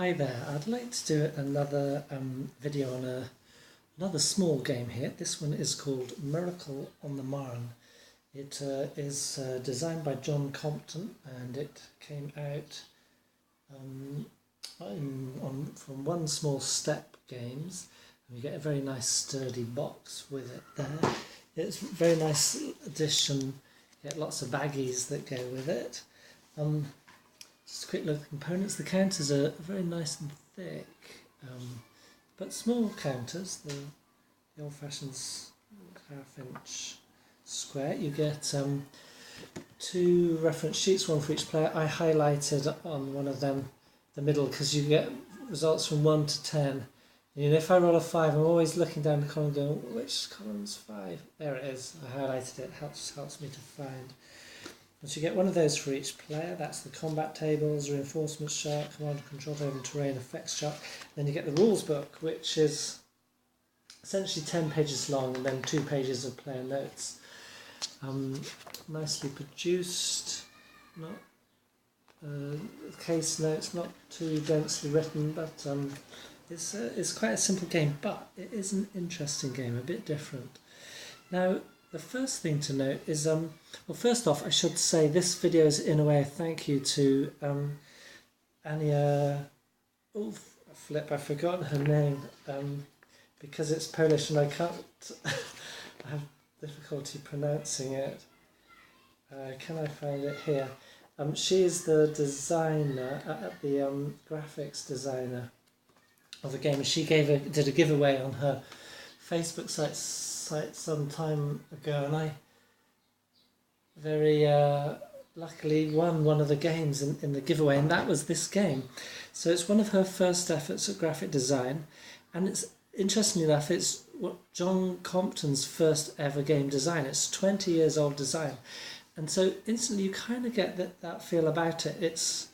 Hi there, I'd like to do another video on another small game here. This one is called Miracle on the Marne. It is designed by John Compton and it came out from One Small Step Games. And you get a very nice sturdy box with it there. It's a very nice addition. You get lots of baggies that go with it. Just a quick look at the components. The counters are very nice and thick, but small counters, the old-fashioned half-inch square. You get two reference sheets, one for each player. I highlighted on one of them the middle because you get results from 1 to 10. And if I roll a 5, I'm always looking down the column going, which column's 5? There it is. I highlighted it. Helps me to find. Once you get one of those for each player, that's the combat tables, reinforcement chart, command and control table and terrain effects chart. Then you get the rules book, which is essentially 10 pages long and then 2 pages of player notes. Nicely produced, not case notes, not too densely written, but it's quite a simple game, but it is an interesting game, a bit different. Now, the first thing to note is, well, first off, I should say this video is in a way a thank you to Ania. Oh, flip! I've forgotten her name because it's Polish and I can't. I have difficulty pronouncing it. Can I find it here? She is the designer, the graphics designer of the game, and she did a giveaway on her Facebook site some time ago, and I very luckily won one of the games in the giveaway, and that was this game. So it's one of her first efforts at graphic design, and it's, interestingly enough, it's what John Compton's first ever game design. It's 20 years old design, and so instantly you kind of get that feel about it. It's,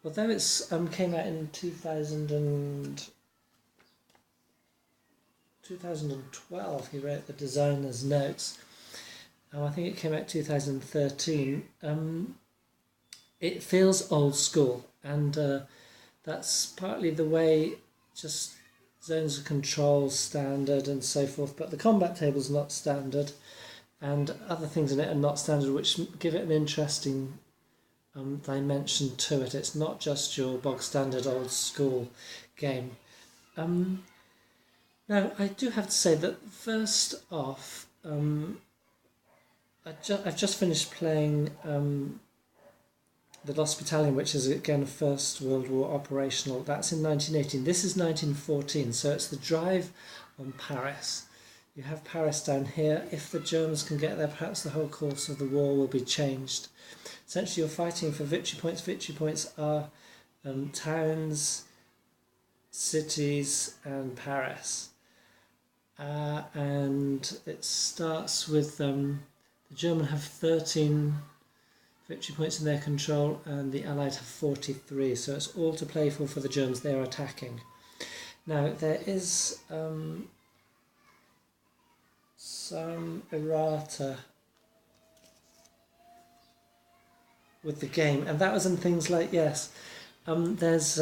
although it's came out in 2012, he wrote the designer's notes. I think it came out 2013. It feels old school, and that's partly the way just zones of control standard and so forth, but the combat table's not standard, and other things in it are not standard, which give it an interesting dimension to it. It's not just your bog standard old school game. Now, I do have to say that first off, I've just finished playing The Lost Battalion, which is again a First World War operational. That's in 1918. This is 1914, so it's the drive on Paris. You have Paris down here. If the Germans can get there, perhaps the whole course of the war will be changed. Essentially, you're fighting for victory points. Victory points are towns, cities, and Paris. And it starts with the German have 13 victory points in their control and the Allied have 43, so it's all to play for the Germans. They are attacking. Now there is some errata with the game, and that was in things like, yes, there's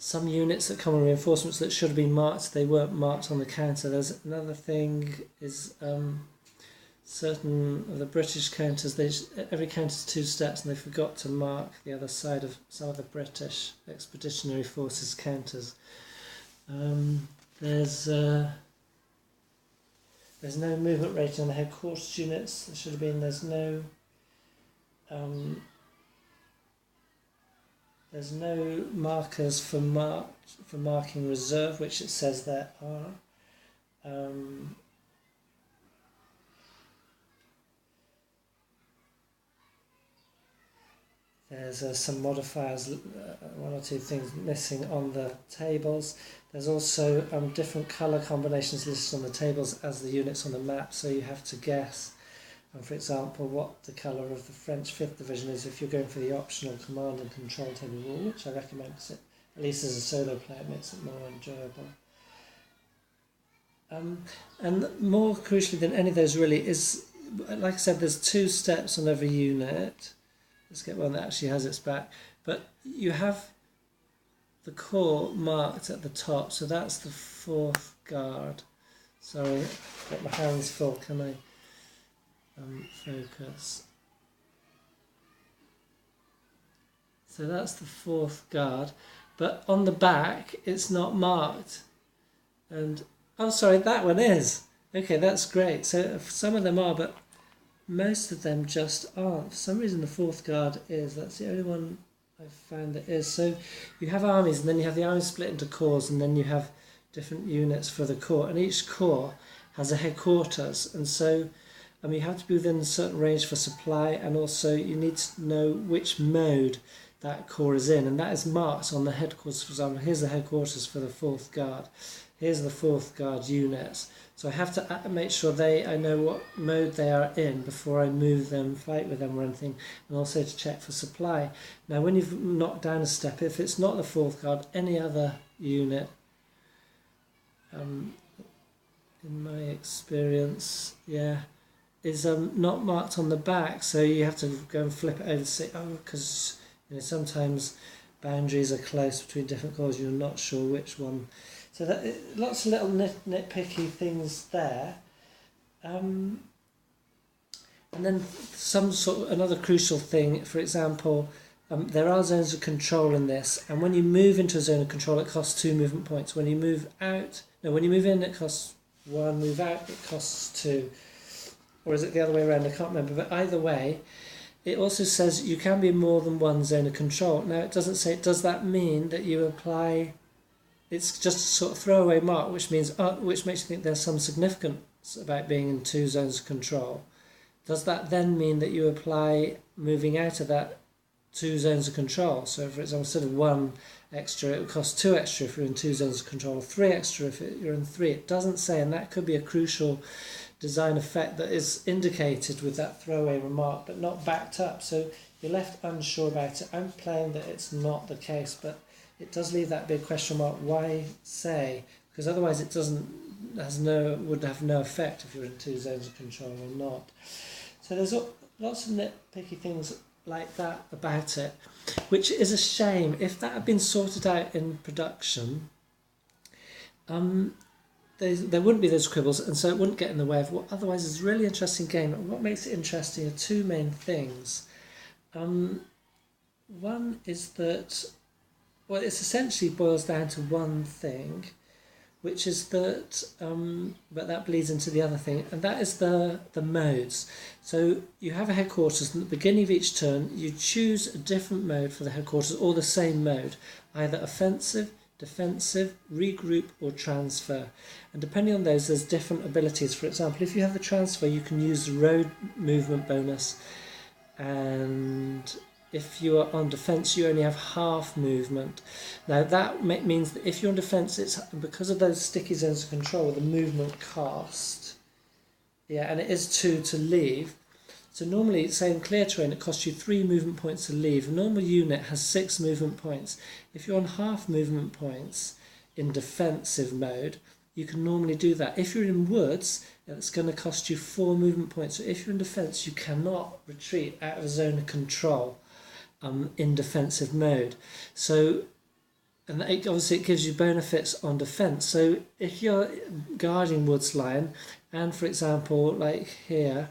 some units that come on reinforcements that should have been marked, they weren't marked on the counter. There's another thing is certain of the British counters, every counter's 2 steps and they forgot to mark the other side of some of the British Expeditionary Forces counters. There's no movement rating on the headquarters units. There should have been. There's no markers for marking reserve, which it says there are. There's some modifiers, 1 or 2 things missing on the tables. There's also different colour combinations listed on the tables as the units on the map, so you have to guess. For example, what the colour of the French 5th Division is if you're going for the optional command and control table rule, which I recommend because it, at least as a solo player, makes it more enjoyable. And more crucially than any of those really is, like I said, there's 2 steps on every unit. Let's get one that actually has its back. But you have the core marked at the top, so that's the 4th guard. Sorry, I've got my hands full. Can I focus? So that's the 4th guard, but on the back it's not marked. And oh, sorry, that one is. Okay, that's great. So some of them are, but most of them just aren't. For some reason the 4th guard is. That's the only one I've found that is. So you have armies, and then you have the armies split into corps, and then you have different units for the corps, and each corps has a headquarters, and so you have to be within a certain range for supply, and also you need to know which mode that corps is in, and that is marked on the headquarters. For example, here's the headquarters for the 4th guard. Here's the 4th guard units. So I have to make sure I know what mode they are in before I move them, fight with them or anything, and also to check for supply. Now when you've knocked down a step, if it's not the 4th guard, any other unit, in my experience, is not marked on the back, so you have to go and flip it over to say, because sometimes boundaries are close between different corps, you're not sure which one. So that, lots of little nitpicky things there. And then another crucial thing, for example, there are zones of control in this, and when you move into a zone of control it costs 2 movement points. When you move in it costs 1, move out it costs 2. Or is it the other way around? I can't remember, but either way, it also says you can be in more than one zone of control. Now it doesn't say, does that mean that you apply, it's just a sort of throwaway mark, which makes you think there's some significance about being in 2 zones of control. Does that then mean that you apply moving out of that 2 zones of control? So for example, instead of 1 extra, it would cost 2 extra if you're in 2 zones of control, or 3 extra if you're in 3. It doesn't say, and that could be a crucial design effect that is indicated with that throwaway remark, but not backed up. So you're left unsure about it. I'm playing that it's not the case, but it does leave that big question mark. Why say? Because otherwise it would have no effect if you're in 2 zones of control or not. So there's lots of nitpicky things like that about it, which is a shame. If that had been sorted out in production, there wouldn't be those quibbles, and so it wouldn't get in the way of what otherwise is a really interesting game. And what makes it interesting are 2 main things. One is that, well, it essentially boils down to one thing, which is that, but that bleeds into the other thing, and that is the modes. So you have a headquarters, and at the beginning of each turn you choose a different mode for the headquarters, or the same mode, either offensive, defensive, regroup or transfer. And depending on those, there's different abilities. For example, if you have the transfer, you can use the road movement bonus, and if you are on defence, you only have half movement. Now that means that if you're on defence, it's because of those sticky zones of control, the movement cost, and it is 2 to leave. So normally, say in clear terrain, it costs you 3 movement points to leave. A normal unit has 6 movement points. If you're on half movement points in defensive mode, you can normally do that. If you're in woods, it's going to cost you 4 movement points. So if you're in defence, you cannot retreat out of a zone of control in defensive mode. So, and obviously it gives you benefits on defence. So if you're guarding woods line, and for example, like here,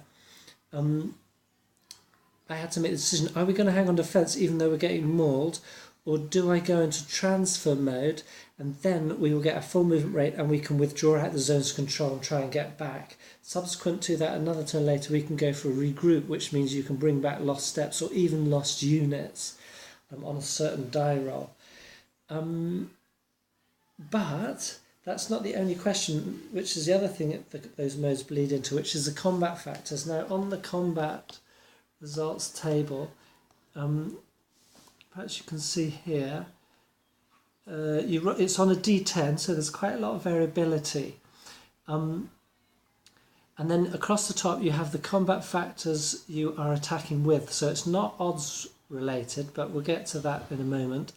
I had to make the decision, are we going to hang on defence even though we're getting mauled, or do I go into transfer mode, and then we will get a full movement rate and we can withdraw out the zones of control and try and get back. Subsequent to that, another turn later, we can go for a regroup, which means you can bring back lost steps or even lost units on a certain die roll. But that's not the only question, which is the other thing that those modes bleed into, which is the combat factors. Now, on the combat results table, perhaps you can see here, it's on a D10, so there's quite a lot of variability. And then across the top you have the combat factors you are attacking with. So it's not odds related, but we'll get to that in a moment.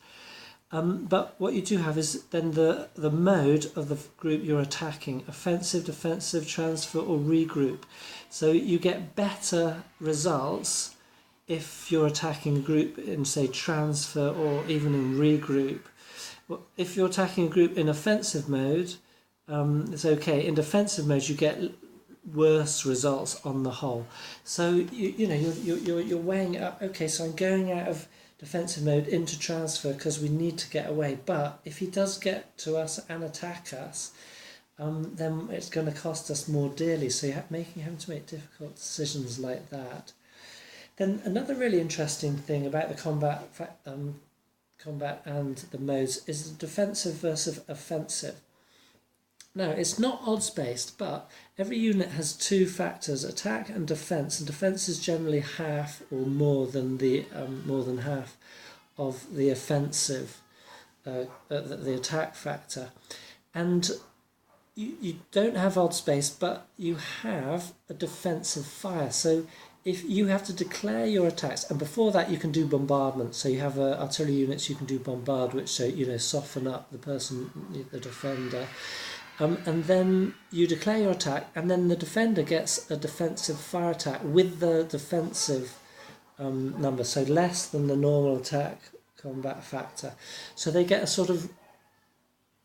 But what you do have is then the mode of the group you're attacking: offensive, defensive, transfer or regroup. So you get better results if you're attacking a group in, say, transfer or even in regroup. if you're attacking a group in offensive mode, it's okay. In defensive mode, you get worse results on the whole. So you're weighing up. Okay, so I'm going out of defensive mode into transfer because we need to get away. But if he does get to us and attack us, then it's going to cost us more dearly. So you're having to make difficult decisions like that. Then another really interesting thing about the combat and the modes is the defensive versus offensive. Now, it's not odds-based, but every unit has two factors, attack and defence is generally half or more than half of the offensive, the attack factor. And you don't have odds-based, but you have a defensive fire. So if you have to declare your attacks, and before that you can do bombardment. So you have artillery units, you can do bombard, which soften up the person, the defender. And then you declare your attack, and then the defender gets a defensive fire attack with the defensive number, so less than the normal attack combat factor. So they get a sort of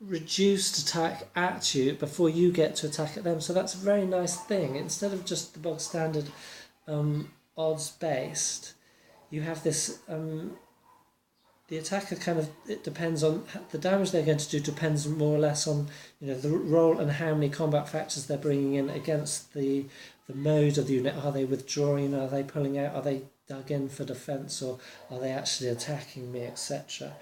reduced attack at you before you get to attack at them. So that's a very nice thing. Instead of just the bog standard odds based, you have this. The attacker it depends on the damage they're going to do, depends more or less on the role and how many combat factors they're bringing in against the mode of the unit. Are they withdrawing? Are they pulling out? Are they dug in for defence, or are they actually attacking me, etc.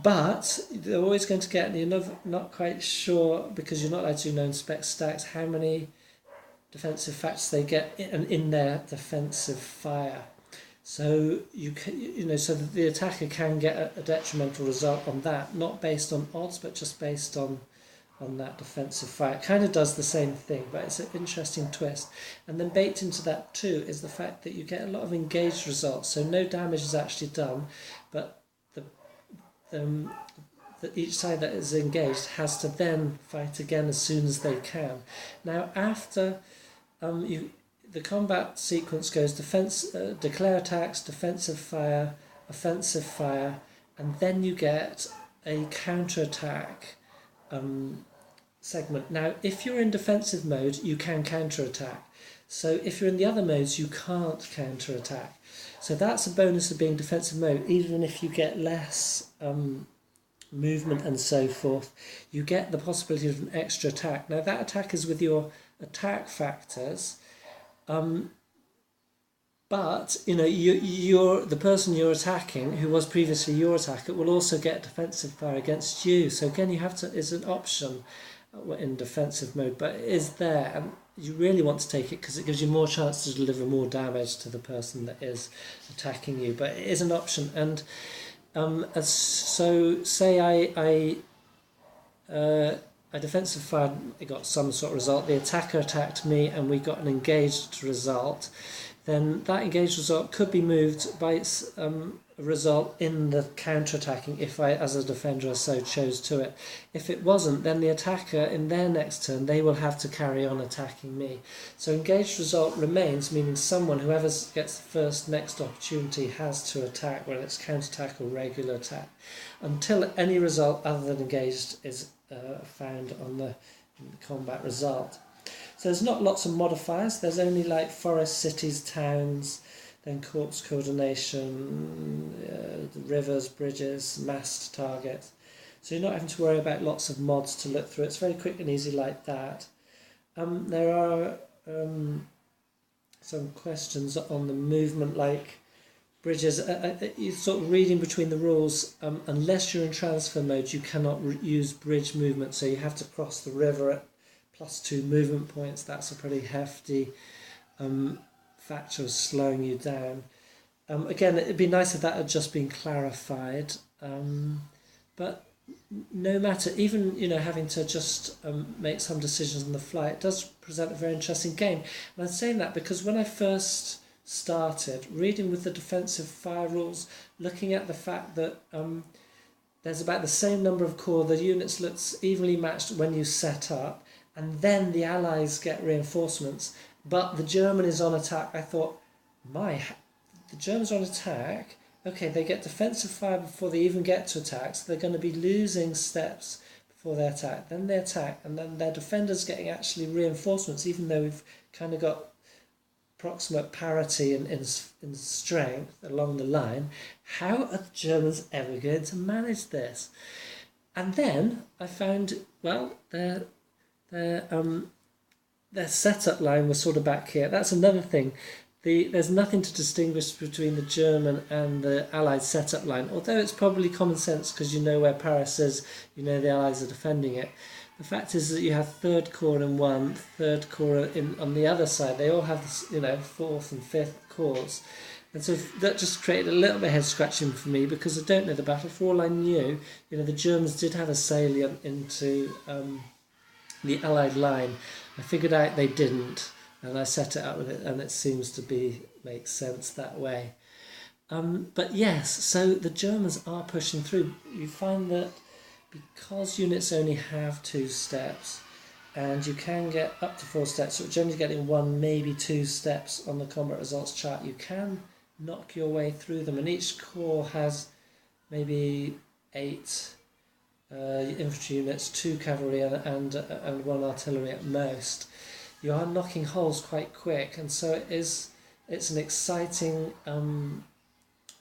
But they're always going to get, and you're not quite sure, because you're not allowed to do known spec stacks, how many defensive factors they get in their defensive fire. So so the attacker can get a detrimental result on that, not based on odds, but just based on that defensive fire. It kind of does the same thing, but it's an interesting twist. And then baked into that too is the fact that you get a lot of engaged results. So no damage is actually done, but each side that is engaged has to then fight again as soon as they can. Now after the combat sequence goes declare attacks, defensive fire, offensive fire, and then you get a counter-attack segment. Now, if you're in defensive mode, you can counter-attack. So if you're in the other modes, you can't counter-attack. So that's a bonus of being defensive mode. Even if you get less movement and so forth, you get the possibility of an extra attack. Now, that attack is with your attack factors. But you're the person you're attacking, who was previously your attacker, will also get defensive fire against you. So again, it's an option in defensive mode, but it is there, and you really want to take it because it gives you more chance to deliver more damage to the person that is attacking you. But it is an option, and so say I defensive fired, it got some sort of result, the attacker attacked me and we got an engaged result, then that engaged result could be moved by its result in the counter-attacking if I, as a defender or so, chose to it. If it wasn't, then the attacker, in their next turn, they will have to carry on attacking me. So engaged result remains, meaning whoever gets the first next opportunity has to attack, whether it's counter-attack or regular attack, until any result other than engaged is found on the combat result. So there's not lots of modifiers. There's only like forest, cities, towns, then corps coordination, rivers, bridges, massed targets. So you're not having to worry about lots of mods to look through. It's very quick and easy like that. There are some questions on the movement, like bridges. You're sort of reading between the rules. Unless you're in transfer mode, you cannot use bridge movement. So you have to cross the river at +2 movement points. That's a pretty hefty factor of slowing you down. Again, it'd be nice if that had just been clarified. But no matter, even having to just make some decisions on the fly, it does present a very interesting game. And I'm saying that because when I first started reading with the defensive fire rules, looking at the fact that there's about the same number of corps, the units looks evenly matched when you set up, and then the Allies get reinforcements, but the German is on attack. I thought, the Germans are on attack, okay, they get defensive fire before they even get to attack, so they're going to be losing steps before they attack. Then they attack, and then their defenders getting actually reinforcements, even though we've kind of got approximate parity in strength along the line. How are the Germans ever going to manage this? And then I found, well, their setup line was sort of back here. That's another thing. There's nothing to distinguish between the German and the Allied setup line, although it's probably common sense because you know where Paris is, you know the Allies are defending it. The fact is that you have Third Corps in one, Third Corps on the other side. They all have this, Fourth and Fifth Corps. And so that just created a little bit of head scratching for me because I don't know the battle. For all I knew, the Germans did have a salient into the Allied line. I figured out they didn't. And I set it up with it, and it seems to make sense that way. But yes, so the Germans are pushing through. You find that because units only have 2 steps, and you can get up to 4 steps, so generally getting 1, maybe 2 steps on the combat results chart, you can knock your way through them. And each corps has maybe 8 infantry units, 2 cavalry, and 1 artillery at most. You are knocking holes quite quick, and so it's an exciting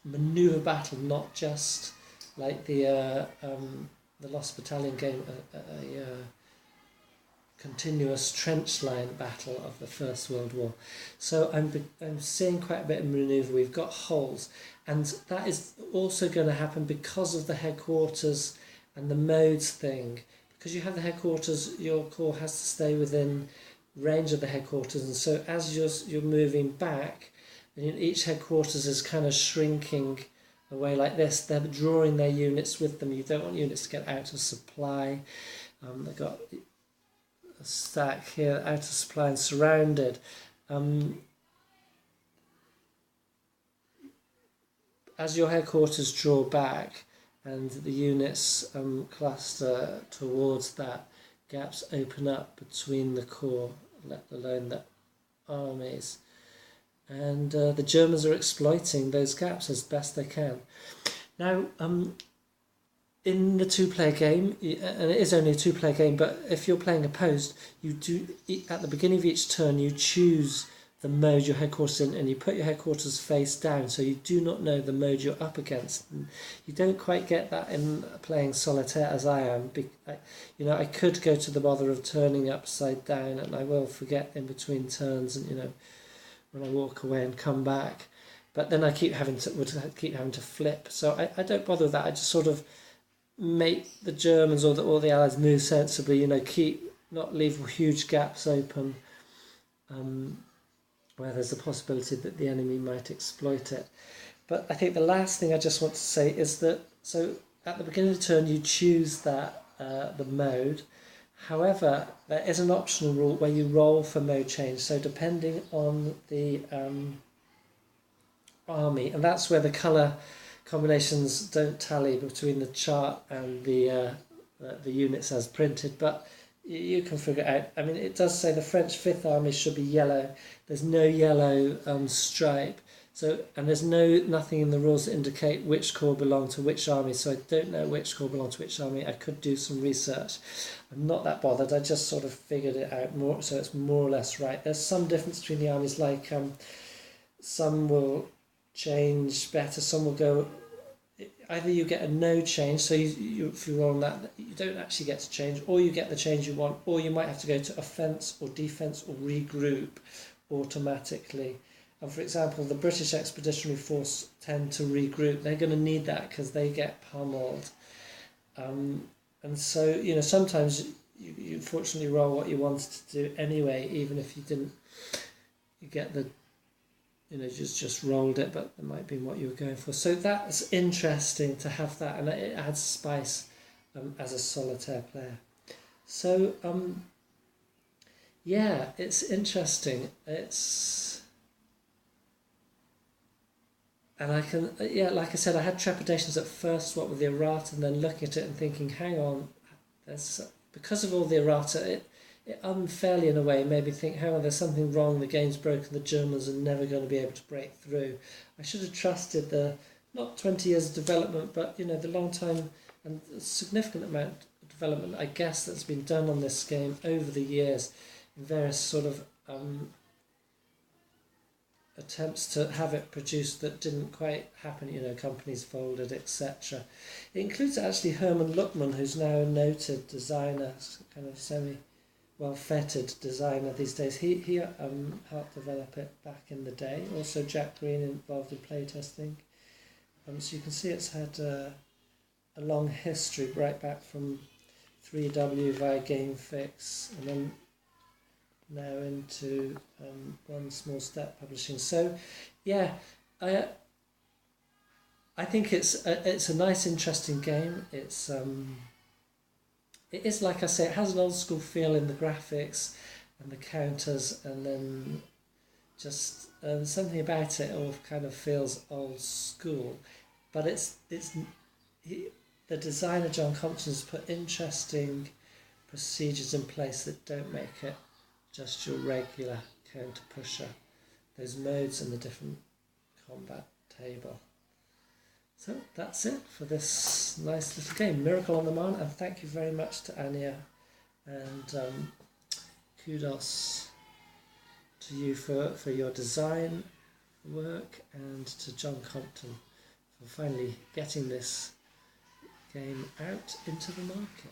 manoeuvre battle, not just like the Lost Battalion game, a continuous trench line battle of the First World War. So I'm seeing quite a bit of manoeuvre. We've got holes, and that is also going to happen because of the headquarters and the modes thing. Because you have the headquarters, your corps has to stay within range of the headquarters, and so as you're moving back, and each headquarters is kind of shrinking away like this. They're drawing their units with them. You don't want units to get out of supply. They've got a stack here out of supply and surrounded. As your headquarters draw back and the units cluster towards that, gaps open up between the corps, let alone the armies. And the Germans are exploiting those gaps as best they can. Now, in the 2-player game, and it is only a 2-player game, but if you're playing opposed, you do, at the beginning of each turn, you choose the mode your headquarters in, and you put your headquarters face down, so you do not know the mode you're up against. And you don't quite get that in playing solitaire as I am. I could go to the bother of turning upside down, and I will forget in between turns, and when I walk away and come back. But then I keep having to flip. So I don't bother with that. I just sort of make the Germans or the Allies move sensibly. Not leave huge gaps open. Where there's a possibility that the enemy might exploit it. But I think the last thing I just want to say is that, so at the beginning of the turn you choose that the mode. However, there is an optional rule where you roll for mode change. So depending on the army, and that's where the colour combinations don't tally between the chart and the units as printed, but you can figure it out. I mean, it does say the French Fifth Army should be yellow. There's no yellow stripe. So, and there's nothing in the rules that indicate which corps belong to which army. So I don't know which corps belong to which army. I could do some research. I'm not that bothered. I just sort of figured it out more, so it's more or less right. There's some difference between the armies. Like some will change better. Some will go. Either you get a no change, so if you roll on that, you don't actually get to change, or you get the change you want, or you might have to go to offence or defence or regroup automatically. And for example, the British Expeditionary Force tend to regroup. They're going to need that because they get pummeled. And so, sometimes you fortunately roll what you wanted to do anyway, even if you didn't get the just rolled it, but it might be what you were going for. So that's interesting to have that, and it adds spice as a solitaire player. So, yeah, it's interesting. And I can, like I said, I had trepidations at first, what with the errata, and then looking at it and thinking, hang on, because of all the errata, it unfairly in a way made me think, hang on, there's something wrong, the game's broken, the Germans are never going to be able to break through. I should have trusted the not 20 years of development, but you know, the long time and significant amount of development, I guess, that's been done on this game over the years in various sort of attempts to have it produced that didn't quite happen, you know, companies folded, etc. It includes actually Herman Luckman, who's now a noted designer, kind of semi-well-feted designer these days. He helped develop it back in the day. Also Jack Green involved in playtesting. So you can see it's had a long history right back from 3W via GameFix and then now into One Small Step Publishing. So, yeah, I think it's a nice, interesting game. It is, like I say, it has an old school feel in the graphics and the counters, and then just something about it all kind of feels old school. But the designer John Compton has put interesting procedures in place that don't make it just your regular counter pusher. Those modes and the different combat table. So that's it for this nice little game, Miracle on the Marne, and thank you very much to Anya, and kudos to you for your design work, and to John Compton for finally getting this game out into the market.